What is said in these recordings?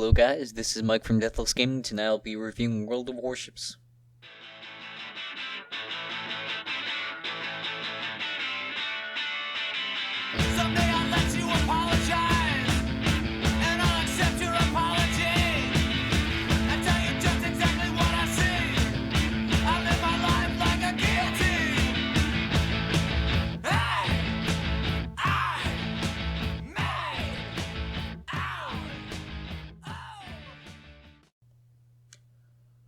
Hello guys, this is Mike from Deathless Gaming. Tonight I'll be reviewing World of Warships. Someday I'll let you apologize, and I'll accept your apology, and tell you just exactly what I see. I live my life like a guillotine. Hey, I made out.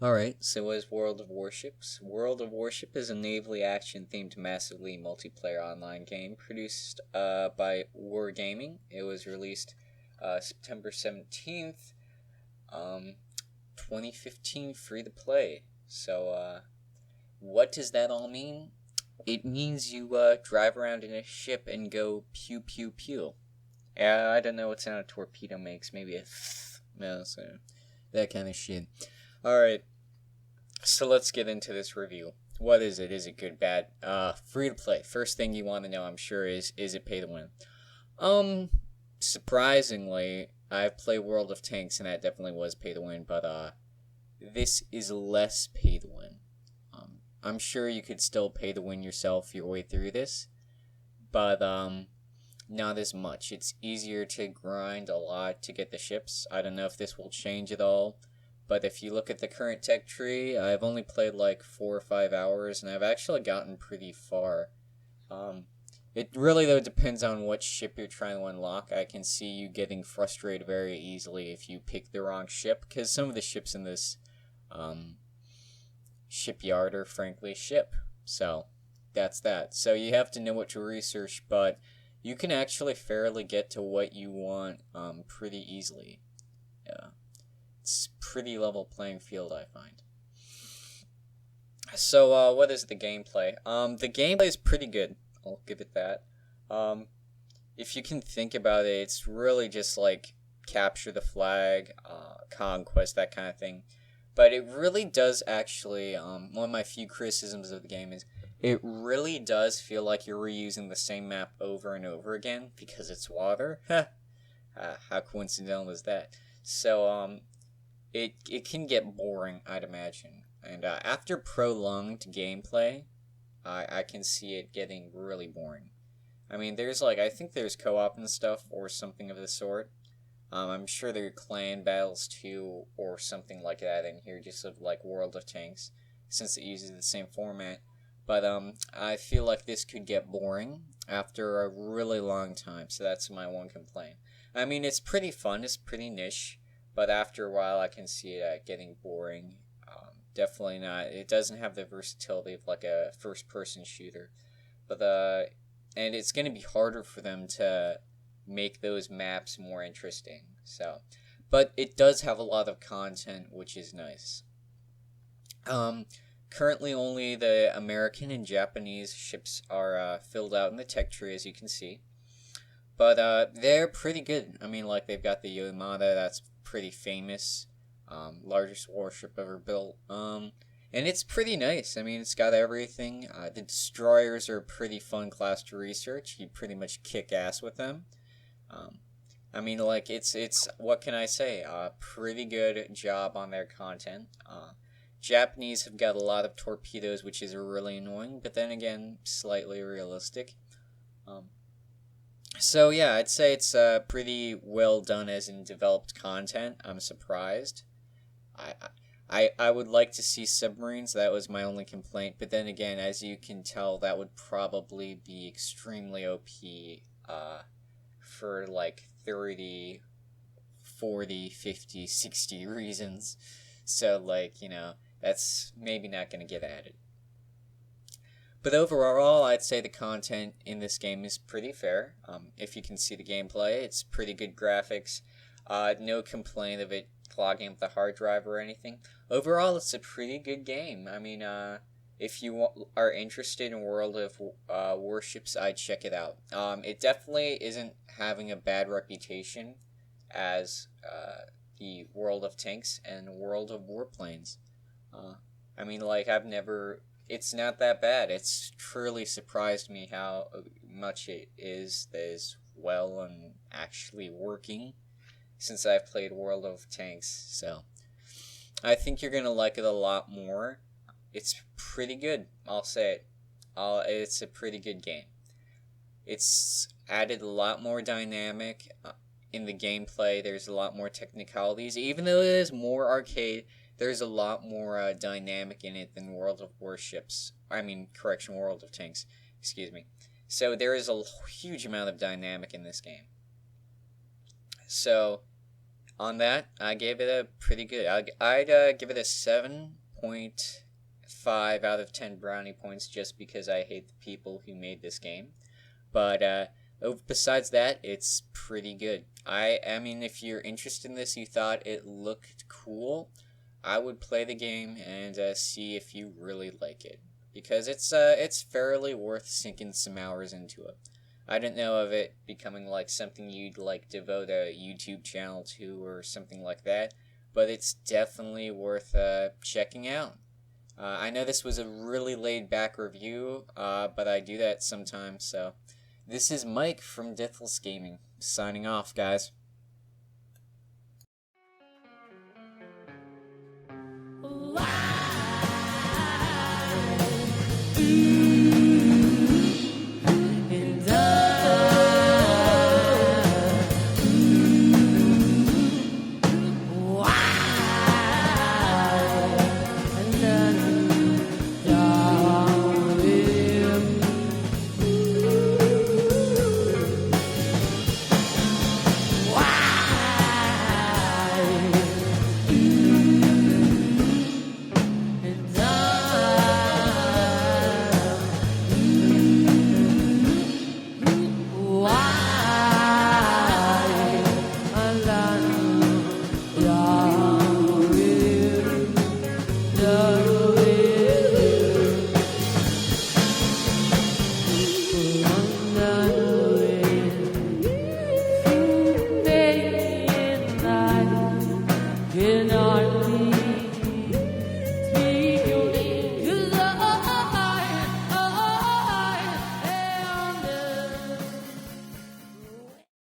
Alright, so what is World of Warships? World of Warship is a navally action-themed massively multiplayer online game produced by Wargaming. It was released September 17th, 2015, free to play. So, what does that all mean? It means you drive around in a ship and go pew pew pew. I don't know what sound a torpedo makes. Maybe a no, so that kind of shit. Alright, so let's get into this review. What is it? Is it good, bad? Free to play. First thing you want to know, I'm sure, is it pay to win? Surprisingly, I've played World of Tanks and that definitely was pay to win, but this is less pay to win. I'm sure you could still pay to win yourself your way through this, but not as much. It's easier to grind a lot to get the ships. I don't know if this will change at all, but if you look at the current tech tree, I've only played like 4 or 5 hours, and I've actually gotten pretty far. It really, though, depends on what ship you're trying to unlock. I can see you getting frustrated very easily if you pick the wrong ship, because some of the ships in this shipyard are frankly ship. So, that's that. So you have to know what to research, but you can actually fairly get to what you want pretty easily. Yeah. It's pretty level playing field, I find. So, what is the gameplay? The gameplay is pretty good. I'll give it that. If you can think about it, it's really just like capture the flag, conquest, that kind of thing. But it really does actually, one of my few criticisms of the game is it really does feel like you're reusing the same map over and over again because it's water. How coincidental is that? So, it can get boring, I'd imagine. And after prolonged gameplay, I can see it getting really boring. I mean, I think there's co-op and stuff, or something of the sort. I'm sure there are clan battles too, or something like that in here, just of like World of Tanks, since it uses the same format. But I feel like this could get boring after a really long time, so that's my one complaint. I mean, it's pretty fun, it's pretty niche, but after a while I can see it getting boring. Definitely not. It doesn't have the versatility of like a first-person shooter, but and it's going to be harder for them to make those maps more interesting. So, but it does have a lot of content, which is nice. Currently only the American and Japanese ships are filled out in the tech tree, as you can see. But they're pretty good. I mean, like, they've got the Yamada, that's pretty famous. Largest warship ever built. And it's pretty nice. I mean, it's got everything. The destroyers are a pretty fun class to research. You pretty much kick ass with them. I mean, like, it's what can I say? Pretty good job on their content. Japanese have got a lot of torpedoes, which is really annoying, but then again, slightly realistic. So yeah, I'd say it's pretty well done as in developed content. I'm surprised. I would like to see submarines. That was my only complaint. But then again, as you can tell, that would probably be extremely OP for like 30, 40, 50, 60 reasons. So, like, you know, that's maybe not going to get added. But overall, I'd say the content in this game is pretty fair. If you can see the gameplay, it's pretty good graphics. No complaint of it clogging up the hard drive or anything. Overall, it's a pretty good game. I mean, if you are interested in World of Warships, I'd check it out. It definitely isn't having a bad reputation as the World of Tanks and World of Warplanes. I mean, like, it's not that bad. It's truly surprised me how much it is that is well and actually working. since I've played World of Tanks. So I think you're gonna like it a lot more. It's pretty good. I'll say it. It's a pretty good game. It's added a lot more dynamic in the gameplay. There's a lot more technicalities. Even though it is more arcade, there's a lot more dynamic in it than World of Warships. World of Tanks. Excuse me. So there is a huge amount of dynamic in this game. So on that, I gave it a pretty good. I'd give it a 7.5 out of 10 brownie points just because I hate the people who made this game. But besides that, it's pretty good. I mean, if you're interested in this, you thought it looked cool, I would play the game and see if you really like it, because it's fairly worth sinking some hours into it. I didn't know of it becoming like something you'd like devote a YouTube channel to or something like that, but it's definitely worth checking out. I know this was a really laid back review, but I do that sometimes. So this is Mike from Deathless Gaming signing off, guys.